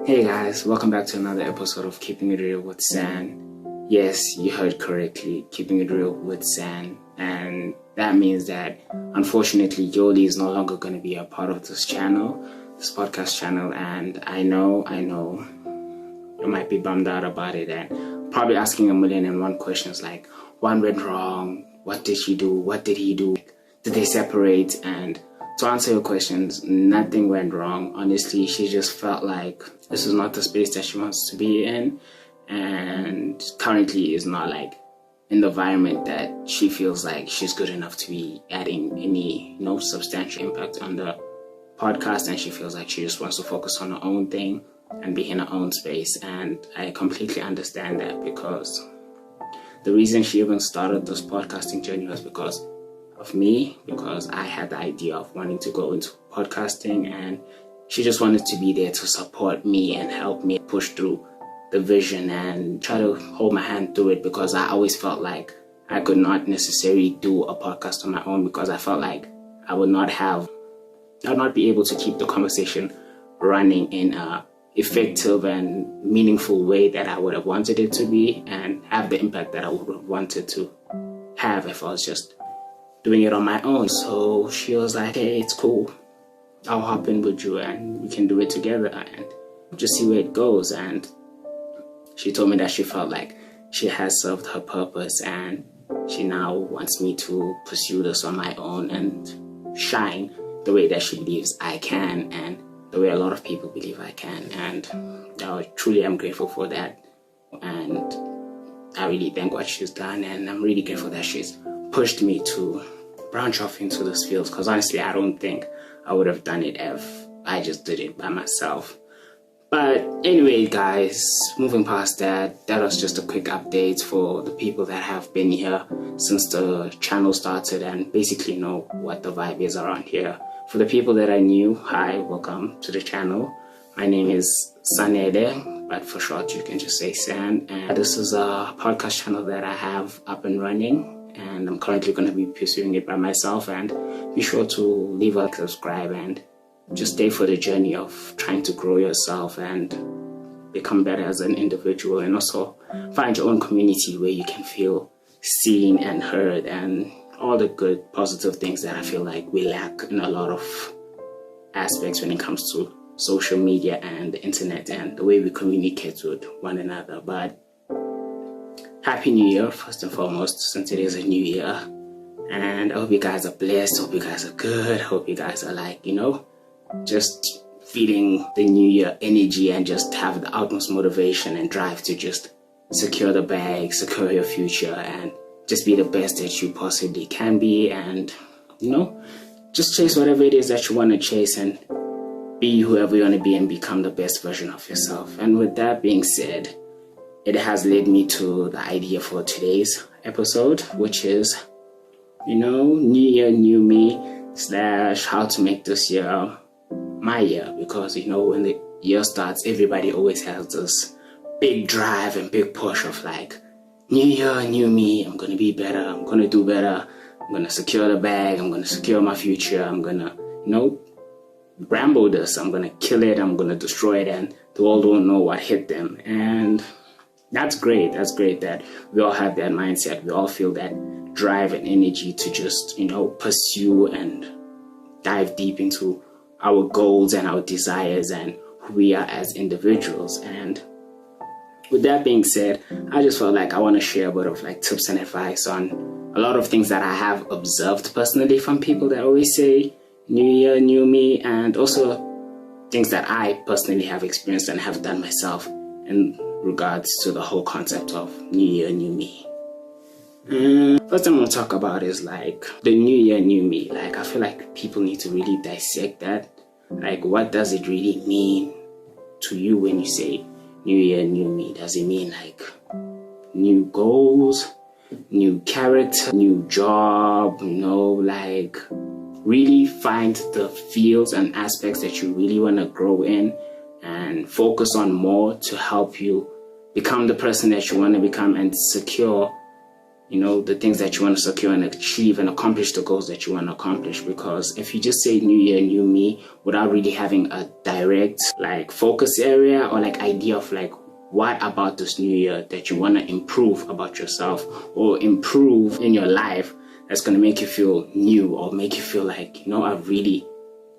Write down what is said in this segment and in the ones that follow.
Hey guys, welcome back to another episode of Keeping It Real with San. Yes, you heard correctly, Keeping It Real with San. And that means that unfortunately Yoli is no longer going to be a part of this channel, this podcast channel. And I know you might be bummed out about it and probably asking a million and one questions like, what went wrong? What did she do? What did he do? Did they separate? And to answer your questions, nothing went wrong. Honestly, she just felt like this is not the space that she wants to be in, and currently is not like in the environment that she feels like she's good enough to be adding any substantial impact on the podcast, and she feels like she just wants to focus on her own thing and be in her own space. And I completely understand that, because the reason she even started this podcasting journey was because of me, because I had the idea of wanting to go into podcasting, and she just wanted to be there to support me and help me push through the vision and try to hold my hand through it, because I always felt like I could not necessarily do a podcast on my own, because I felt like I would not be able to keep the conversation running in a effective and meaningful way that I would have wanted it to be, and have the impact that I would have wanted to have if I was just doing it on my own. So she was like, hey, it's cool, I'll hop in with you and we can do it together and just see where it goes. And she told me that she felt like she has served her purpose, and she now wants me to pursue this on my own and shine the way that she believes I can, and the way a lot of people believe I can. And I truly am grateful for that, and I really thank what she's done, and I'm really grateful that she's pushed me to branch off into this field, because honestly I don't think I would have done it if I just did it by myself. But anyway guys, moving past that was just a quick update for the people that have been here since the channel started and basically know what the vibe is around here. For the people that are new, hi, welcome to the channel. My name is Sanede, but for short you can just say San, and this is a podcast channel that I have up and running, and I'm currently going to be pursuing it by myself. And be sure to leave a subscribe and just stay for the journey of trying to grow yourself and become better as an individual, and also find your own community where you can feel seen and heard, and all the good positive things that I feel like we lack in a lot of aspects when it comes to social media and the internet and the way we communicate with one another. But Happy New Year, first and foremost, since it is a new year. And I hope you guys are blessed, hope you guys are good, hope you guys are like, just feeling the new year energy and just have the utmost motivation and drive to just secure the bag, secure your future, and just be the best that you possibly can be. And, just chase whatever it is that you want to chase, and be whoever you want to be and become the best version of yourself. And with that being said, it has led me to the idea for today's episode, which is, new year, new me, / how to make this year my year. Because, when the year starts, everybody always has this big drive and big push of like, new year, new me, I'm going to be better, I'm going to do better, I'm going to secure the bag, I'm going to secure my future, I'm going to, ramble this, I'm going to kill it, I'm going to destroy it, and the world won't know what hit them. And that's great that we all have that mindset. We all feel that drive and energy to just, pursue and dive deep into our goals and our desires and who we are as individuals. And with that being said, I just felt like I want to share a bit of like tips and advice on a lot of things that I have observed personally from people that always say new year, new me, and also things that I personally have experienced and have done myself in regards to the whole concept of new year, new me. First thing I'm going to talk about is like the new year, new me. Like, I feel like people need to really dissect that. Like, what does it really mean to you when you say new year, new me? Does it mean like new goals, new character, new job, like really find the fields and aspects that you really want to grow in and focus on more to help you become the person that you want to become and secure the things that you want to secure and achieve and accomplish the goals that you want to accomplish. Because if you just say new year, new me without really having a direct focus area or idea of what about this new year that you want to improve about yourself or improve in your life, that's going to make you feel new or make you feel I've really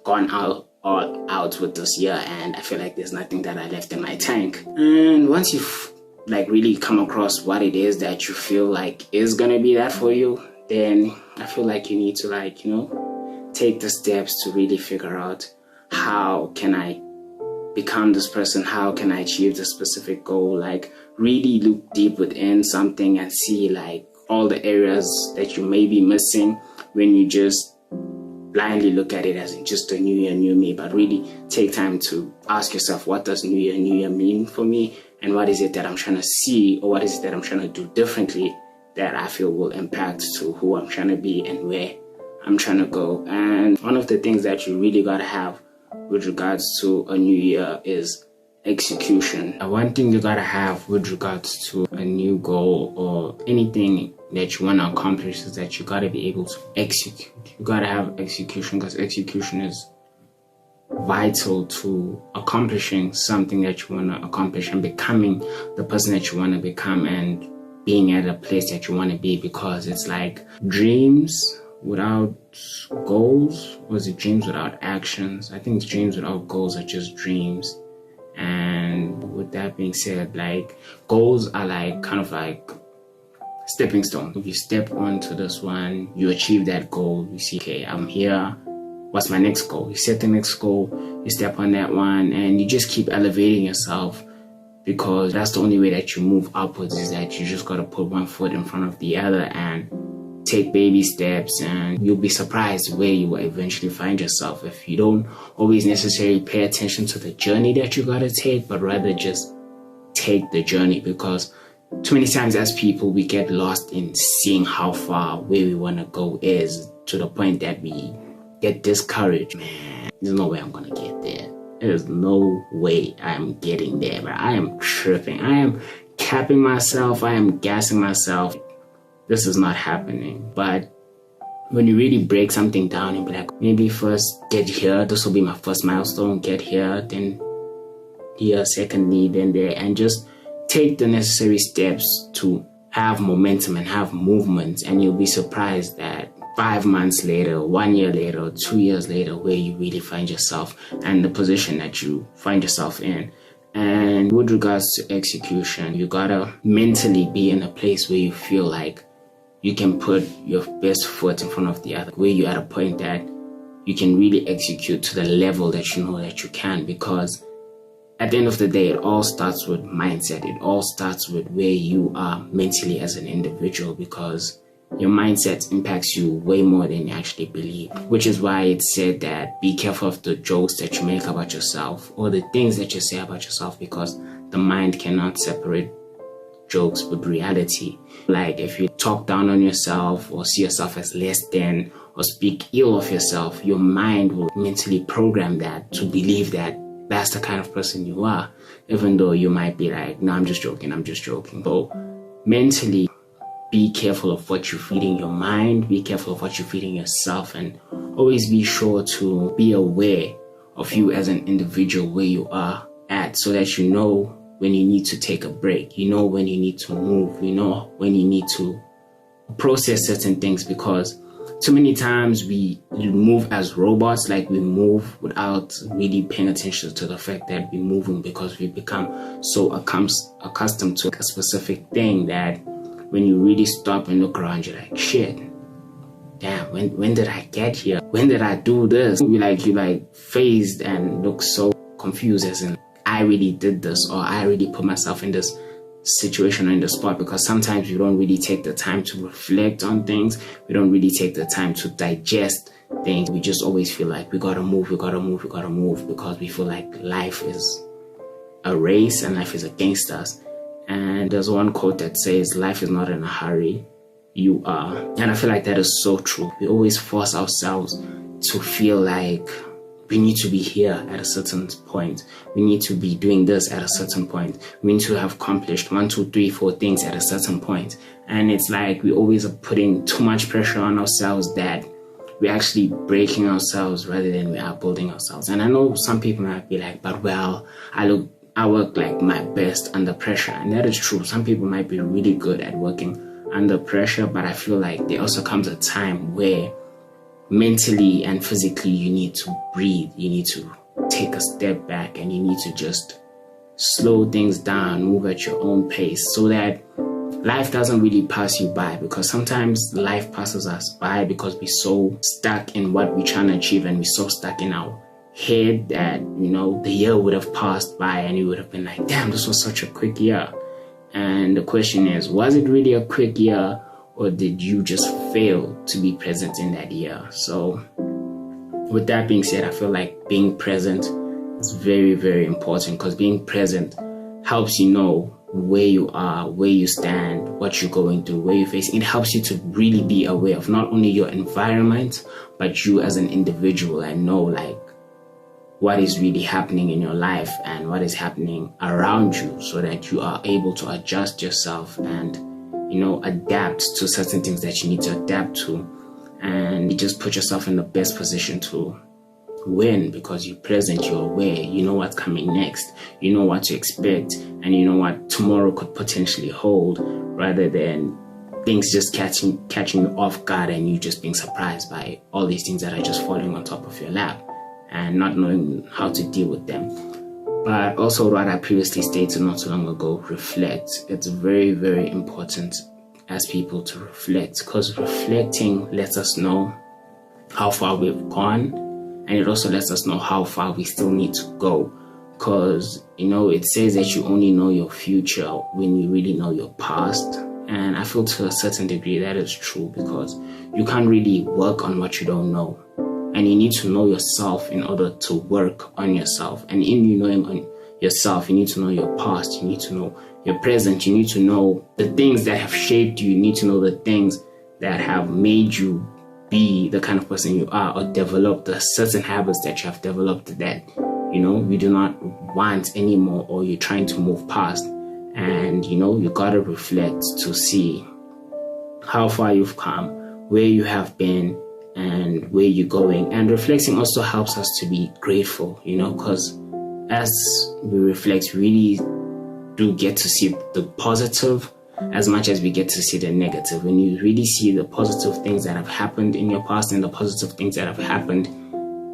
gone all out with this year, and I feel like there's nothing that I left in my tank. And once you've really come across what it is that you feel like is gonna be that for you, then I feel like you need to take the steps to really figure out, how can I become this person? How can I achieve this specific goal? Really look deep within something and see all the areas that you may be missing when you just blindly look at it as just a new year, new me. But really take time to ask yourself, what does new year mean for me? And what is it that I'm trying to see, or what is it that I'm trying to do differently that I feel will impact to who I'm trying to be and where I'm trying to go. And one of the things that you really got to have with regards to a new year is execution. One thing you got to have with regards to a new goal or anything that you want to accomplish is that you got to be able to execute. You got to have execution, because execution is vital to accomplishing something that you want to accomplish and becoming the person that you want to become and being at a place that you want to be. Because it's dreams without goals, or is it dreams without actions? I think dreams without goals are just dreams. And with that being said, goals are kind of stepping stone. If you step onto this one, you achieve that goal, you see, okay, I'm here, what's my next goal? You set the next goal, you step on that one, and you just keep elevating yourself, because that's the only way that you move upwards, is that you just got to put one foot in front of the other and take baby steps, and you'll be surprised where you will eventually find yourself if you don't always necessarily pay attention to the journey that you got to take, but rather just take the journey. Because too many times as people, we get lost in seeing how far where we want to go is, to the point that we get discouraged. Man, there's no way I'm gonna get there. There's no way I'm getting there, but I am tripping. I am capping myself. I am gassing myself. This is not happening. But when you really break something down and be like, maybe first get here, this will be my first milestone, get here, then here, secondly, then there, and just take the necessary steps to have momentum and have movement, and you'll be surprised that 5 months later, 1 year later, 2 years later, where you really find yourself and the position that you find yourself in. And with regards to execution, you gotta mentally be in a place where you feel like you can put your best foot in front of the other, where you're at a point that you can really execute to the level that you know that you can. Because at the end of the day, it all starts with mindset. It all starts with where you are mentally as an individual, because your mindset impacts you way more than you actually believe. Which is why it's said that be careful of the jokes that you make about yourself or the things that you say about yourself, because the mind cannot separate jokes with reality. If you talk down on yourself or see yourself as less than or speak ill of yourself, your mind will mentally program that to believe that that's the kind of person you are, even though you might be like, no, I'm just joking. So mentally, be careful of what you feed in your mind, be careful of what you feed in yourself, and always be sure to be aware of you as an individual, where you are at, so that you know when you need to take a break, you know when you need to move, you know when you need to process certain things. Because too many times we move as robots, we move without really paying attention to the fact that we're moving, because we become so accustomed to a specific thing that when you really stop and look around, you're like, shit, damn, when did I get here? When did I do this? You phased and look so confused, as in, I really did this, or I really put myself in this situation or in the spot. Because sometimes we don't really take the time to reflect on things. We don't really take the time to digest things. We just always feel like we gotta move, because we feel like life is a race and life is against us. And there's one quote that says, life is not in a hurry, you are. And I feel like that is so true. We always force ourselves to feel like we need to be here at a certain point. We need to be doing this at a certain point. We need to have accomplished 1, 2, 3, 4 things at a certain point. And it's like we always are putting too much pressure on ourselves that we're actually breaking ourselves rather than we are building ourselves. And I know some people might be like, but well, I work like my best under pressure. And that is true. Some people might be really good at working under pressure, but I feel like there also comes a time where mentally and physically you need to breathe. You need to take a step back and you need to just slow things down, move at your own pace so that life doesn't really pass you by, because sometimes life passes us by because we're so stuck in what we're trying to achieve and we're so stuck in our head that, the year would have passed by and you would have been like, damn, this was such a quick year. And the question is, was it really a quick year, or did you just fail to be present in that year? So with that being said, I feel like being present is very, very important, because being present helps you know where you are, where you stand, what you're going through, where you're facing. It helps you to really be aware of not only your environment, but you as an individual, and know like what is really happening in your life and what is happening around you, so that you are able to adjust yourself and, adapt to certain things that you need to adapt to. And you just put yourself in the best position to win, because you're present, you're aware, you know what's coming next, you know what to expect, and you know what tomorrow could potentially hold, rather than things just catching you off guard and you just being surprised by all these things that are just falling on top of your lap and not knowing how to deal with them. But also what I previously stated not too long ago, reflect. It's very, very important as people to reflect, because reflecting lets us know how far we've gone, and it also lets us know how far we still need to go. Because, it says that you only know your future when you really know your past. And I feel to a certain degree that is true, because you can't really work on what you don't know. And you need to know yourself in order to work on yourself. And in you knowing on yourself, you need to know your past, you need to know your present, you need to know the things that have shaped you, you need to know the things that have made you be the kind of person you are, or develop the certain habits that you have developed that, you do not want anymore, or you're trying to move past. And, you gotta reflect to see how far you've come, where you have been, and where you're going. And reflecting also helps us to be grateful, because as we reflect, we really do get to see the positive as much as we get to see the negative. When you really see the positive things that have happened in your past and the positive things that have happened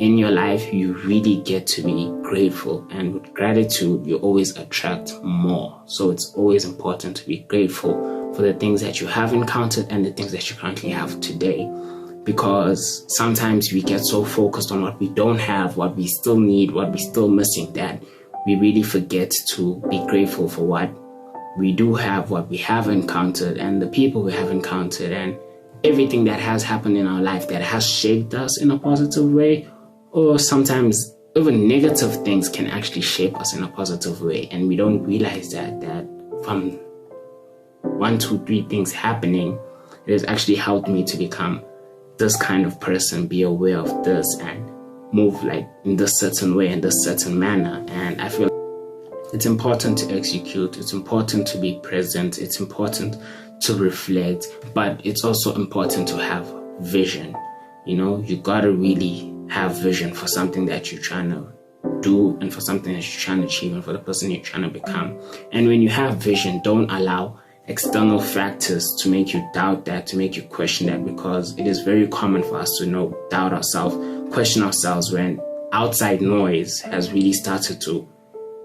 in your life, you really get to be grateful. And with gratitude, you always attract more. So it's always important to be grateful for the things that you have encountered and the things that you currently have today. Because sometimes we get so focused on what we don't have, what we still need, what we're still missing, that we really forget to be grateful for what we do have, what we have encountered, and the people we have encountered, and everything that has happened in our life that has shaped us in a positive way. Or sometimes even negative things can actually shape us in a positive way, and we don't realize that from 1, 2, 3 things happening, it has actually helped me to become this kind of person, be aware of this, and move like in this certain way, in this certain manner. And I feel it's important to execute, it's important to be present, it's important to reflect, but it's also important to have vision. You gotta really have vision for something that you're trying to do, and for something that you're trying to achieve, and for the person you're trying to become. And when you have vision, don't allow external factors to make you doubt that, to make you question that, because it is very common for us to doubt ourselves, question ourselves when outside noise has really started to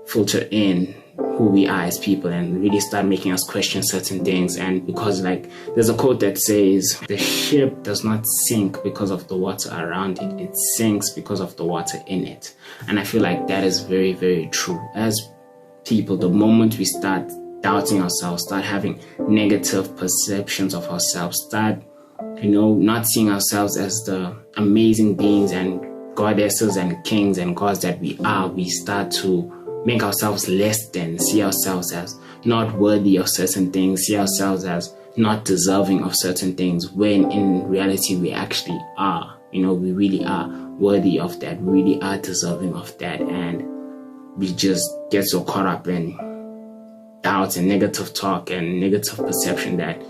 filter in who we are as people and really start making us question certain things. And because there's a quote that says the ship does not sink because of the water around it, it sinks because of the water in it. And I feel like that is very, very true. As people, the moment we start doubting ourselves, start having negative perceptions of ourselves, start not seeing ourselves as the amazing beings and goddesses and kings and gods that we are, we start to make ourselves less than, see ourselves as not worthy of certain things, see ourselves as not deserving of certain things, when in reality we actually are. we really are worthy of that, we really are deserving of that, and we just get so caught up in doubt and negative talk and negative perception that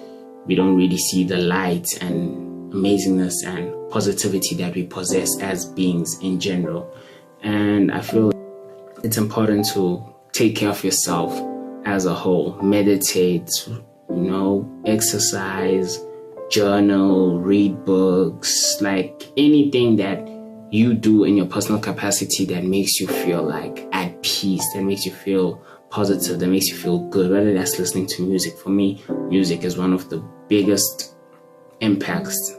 we don't really see the light and amazingness and positivity that we possess as beings in general. And I feel it's important to take care of yourself as a whole. Meditate, exercise, journal, read books, like anything that you do in your personal capacity that makes you feel like at peace, that makes you feel positive, that makes you feel good, whether that's listening to music. For me, music is one of the biggest impacts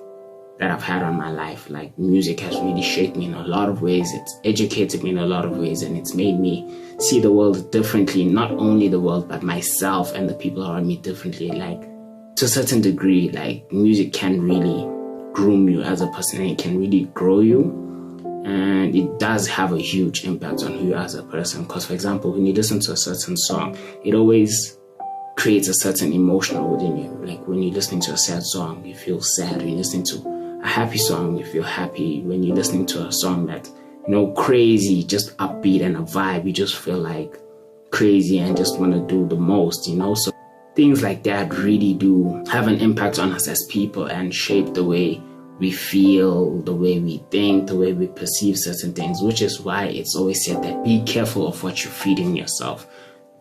that I've had on my life. Like, music has really shaped me in a lot of ways. It's educated me in a lot of ways, and it's made me see the world differently. Not only the world, but myself and the people around me differently. Like, to a certain degree, like, music can really groom you as a person, and it can really grow you. And it does have a huge impact on who you are as a person. Because, for example, when you listen to a certain song, it always creates a certain emotional within you. Like, when you're listening to a sad song, you feel sad. When you're listening to a happy song, you feel happy. When you're listening to a song that, crazy, just upbeat and a vibe, you just feel like crazy and just want to do the most, So things like that really do have an impact on us as people and shape the way we feel, the way we think, the way we perceive certain things, which is why it's always said that be careful of what you're feeding yourself.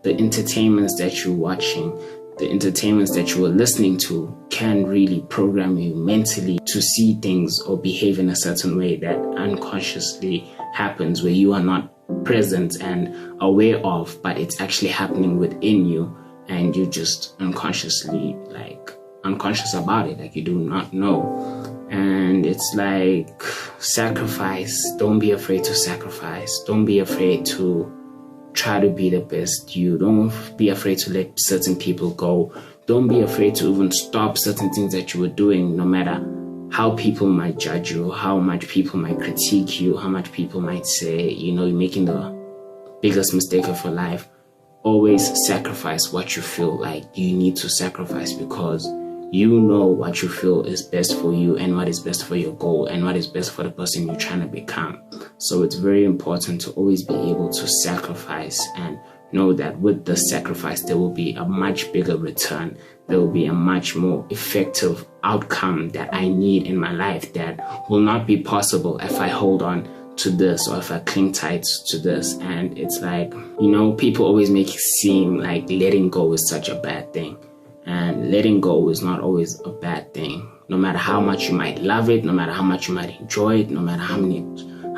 The entertainments that you're watching, the entertainments that you are listening to can really program you mentally to see things or behave in a certain way that unconsciously happens, where you are not present and aware of, but it's actually happening within you, and you just unconsciously, unconscious about it, like you do not know. And it's like, sacrifice. Don't be afraid to sacrifice. Don't be afraid to try to be the best you. Don't be afraid to let certain people go. Don't be afraid to even stop certain things that you were doing, no matter how people might judge you, how much people might critique you, how much people might say, you're making the biggest mistake of your life. Always sacrifice what you feel like you need to sacrifice, because you know what you feel is best for you and what is best for your goal and what is best for the person you're trying to become. So it's very important to always be able to sacrifice and know that with the sacrifice, there will be a much bigger return. There will be a much more effective outcome that I need in my life that will not be possible if I hold on to this or if I cling tight to this. And it's like, people always make it seem like letting go is such a bad thing. And letting go is not always a bad thing. No matter how much you might love it, no matter how much you might enjoy it, no matter how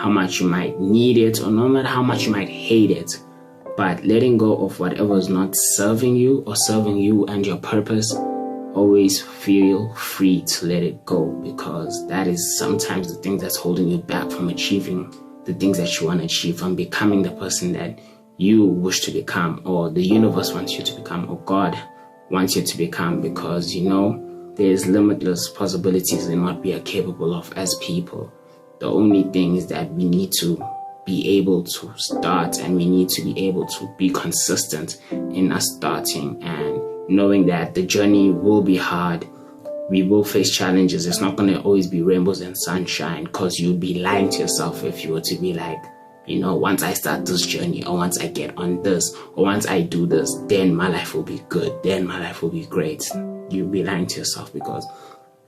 much you might need it, or no matter how much you might hate it. But letting go of whatever is not serving you or serving you and your purpose, always feel free to let it go, because that is sometimes the thing that's holding you back from achieving the things that you want to achieve, from becoming the person that you wish to become, or the universe wants you to become, or God wants you to become. Because there's limitless possibilities in what we are capable of as people. The only thing is that we need to be able to start, and we need to be able to be consistent in us starting, and knowing that the journey will be hard. We will face challenges. It's not going to always be rainbows and sunshine, because you'd be lying to yourself if you were to be like, once I start this journey, or once I get on this, or once I do this, then my life will be good, then my life will be great. You'll be lying to yourself, because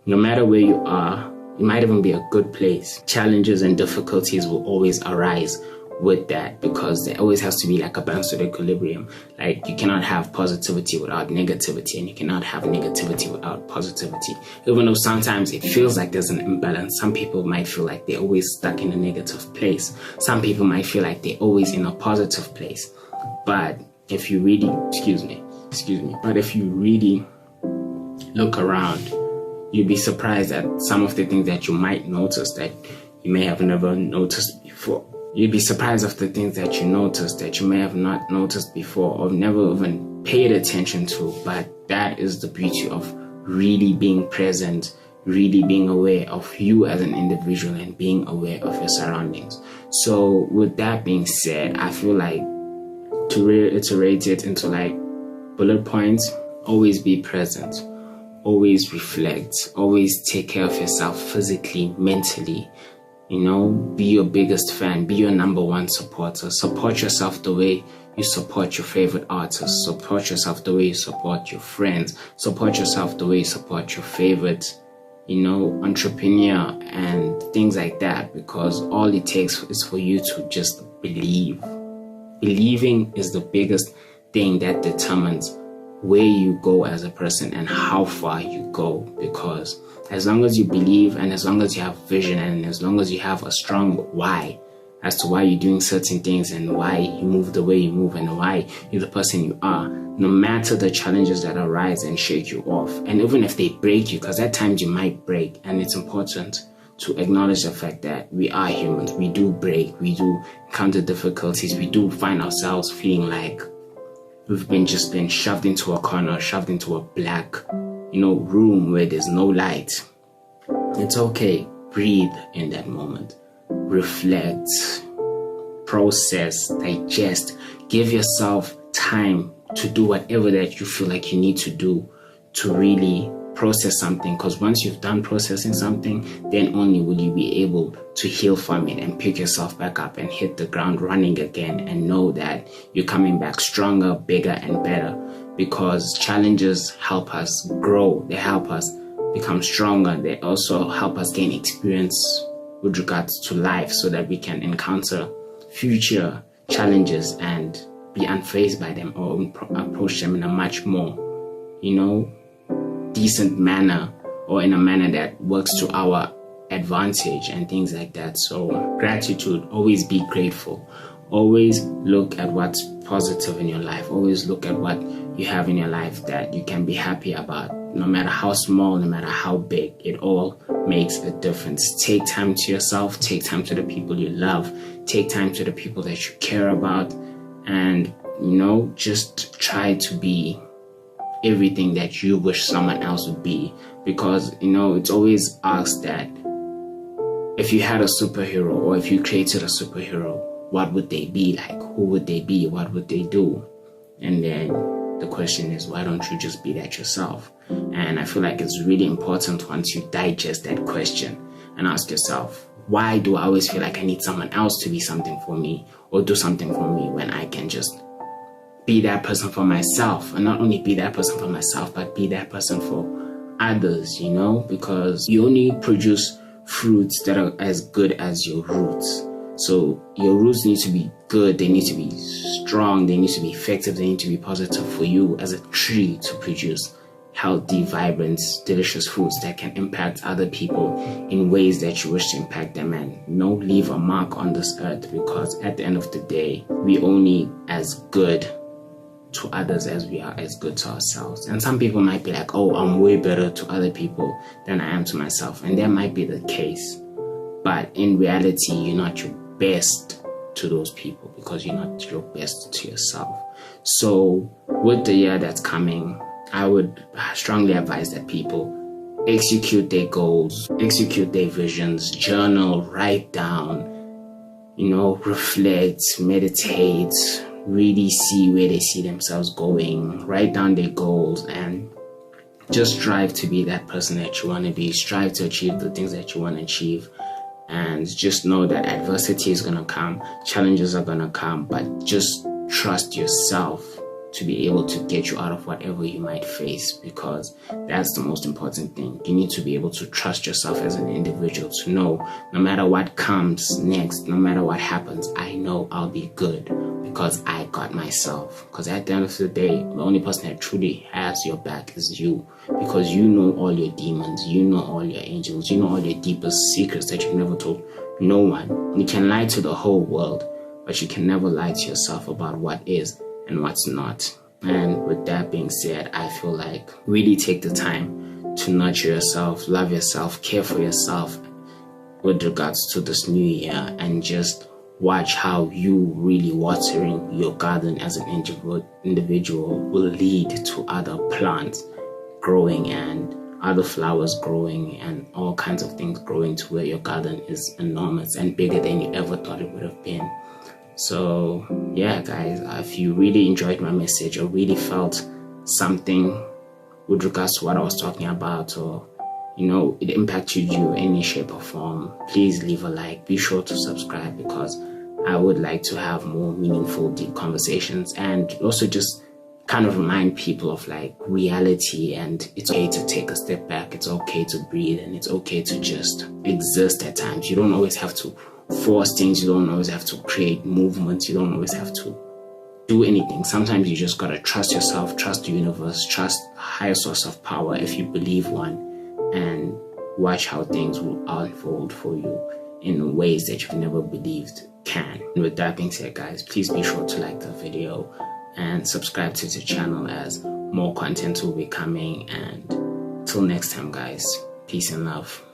no matter where you are, it might even be a good place. Challenges and difficulties will always arise with that, because there always has to be like a balance to the equilibrium. Like, you cannot have positivity without negativity, and you cannot have negativity without positivity. Even though sometimes it feels like there's an imbalance. Some people might feel like they're always stuck in a negative place. Some people might feel like they're always in a positive place. But if you really, but if you really look around, you'd be surprised at some of the things that you might notice that you may have never noticed before. You'd be surprised of the things that you notice that you may have not noticed before or never even paid attention to. But that is the beauty of really being present, really being aware of you as an individual, and being aware of your surroundings. So with that being said, I feel like to reiterate it into like bullet points, always be present. always reflect, always take care of yourself physically, mentally. Be your biggest fan, be your number one supporter. Support yourself the way you support your favorite artists. Support yourself the way you support your friends. Support yourself the way you support your favorite, entrepreneur and things like that, because all it takes is for you to just believe. Believing is the biggest thing that determines where you go as a person and how far you go, because as long as you believe and as long as you have vision and as long as you have a strong why as to why you're doing certain things and why you move the way you move and why you're the person you are, no matter the challenges that arise and shake you off, and even if they break you, because at times you might break, and it's important to acknowledge the fact that we are humans, we do break, we do encounter difficulties, we do find ourselves feeling like we've been shoved into a corner, shoved into a black, room where there's no light. It's okay. Breathe in that moment. Reflect. Process. Digest. Give yourself time to do whatever that you feel like you need to do to really process something, because once you've done processing something, then only will you be able to heal from it and pick yourself back up and hit the ground running again and know that you're coming back stronger, bigger, and better, because challenges help us grow. They help us become stronger. They also help us gain experience with regards to life so that we can encounter future challenges and be unfazed by them or approach them in a much more, decent manner, or in a manner that works to our advantage and things like that. So gratitude, always be grateful, always look at what's positive in your life, always look at what you have in your life that you can be happy about, no matter how small, no matter how big. It all makes a difference. Take time to yourself, take time to the people you love, take time to the people that you care about, and just try to be everything that you wish someone else would be, because it's always asked that if you had a superhero or if you created a superhero, what would they be like? Who would they be? What would they do? And then the question is, why don't you just be that yourself? And I feel like it's really important once you digest that question and ask yourself, why do I always feel like I need someone else to be something for me or do something for me when I can just be that person for myself? And not only be that person for myself, but be that person for others, because you only produce fruits that are as good as your roots. So your roots need to be good, they need to be strong, they need to be effective, they need to be positive for you as a tree to produce healthy, vibrant, delicious fruits that can impact other people in ways that you wish to impact them, and leave a mark on this earth, because at the end of the day, we only as good to others as we are as good to ourselves. And some people might be like, oh, I'm way better to other people than I am to myself, and that might be the case, but in reality, you're not your best to those people because you're not your best to yourself. So with the year that's coming, I would strongly advise that people execute their goals, execute their visions, journal, write down, reflect, meditate, really see where they see themselves going, write down their goals, and just strive to be that person that you want to be. Strive to achieve the things that you want to achieve, and just know that adversity is going to come, challenges are going to come, but just trust yourself to be able to get you out of whatever you might face, because that's the most important thing. You need to be able to trust yourself as an individual to know no matter what comes next, no matter what happens, I know I'll be good because I got myself. Because at the end of the day, the only person that truly has your back is you, because you know all your demons, you know all your angels, you know all your deepest secrets that you've never told no one. You can lie to the whole world, but you can never lie to yourself about what is and what's not. And with that being said, I feel like really take the time to nurture yourself, love yourself, care for yourself with regards to this new year, and just watch how you really watering your garden as an individual will lead to other plants growing and other flowers growing and all kinds of things growing to where your garden is enormous and bigger than you ever thought it would have been. So yeah, guys, if you really enjoyed my message or really felt something with regards to what I was talking about, or it impacted you in any shape or form, please leave a like. Be sure to subscribe, because I would like to have more meaningful, deep conversations, and also just kind of remind people of like reality, and it's okay to take a step back, it's okay to breathe, and it's okay to just exist at times. You don't always have to force things, you don't always have to create movements, you don't always have to do anything. Sometimes you just gotta trust yourself, trust the universe, trust a higher source of power if you believe one, and watch how things will unfold for you in ways that you've never believed can. And with that being said, guys, please be sure to like the video and subscribe to the channel, as more content will be coming. And till next time, guys, peace and love.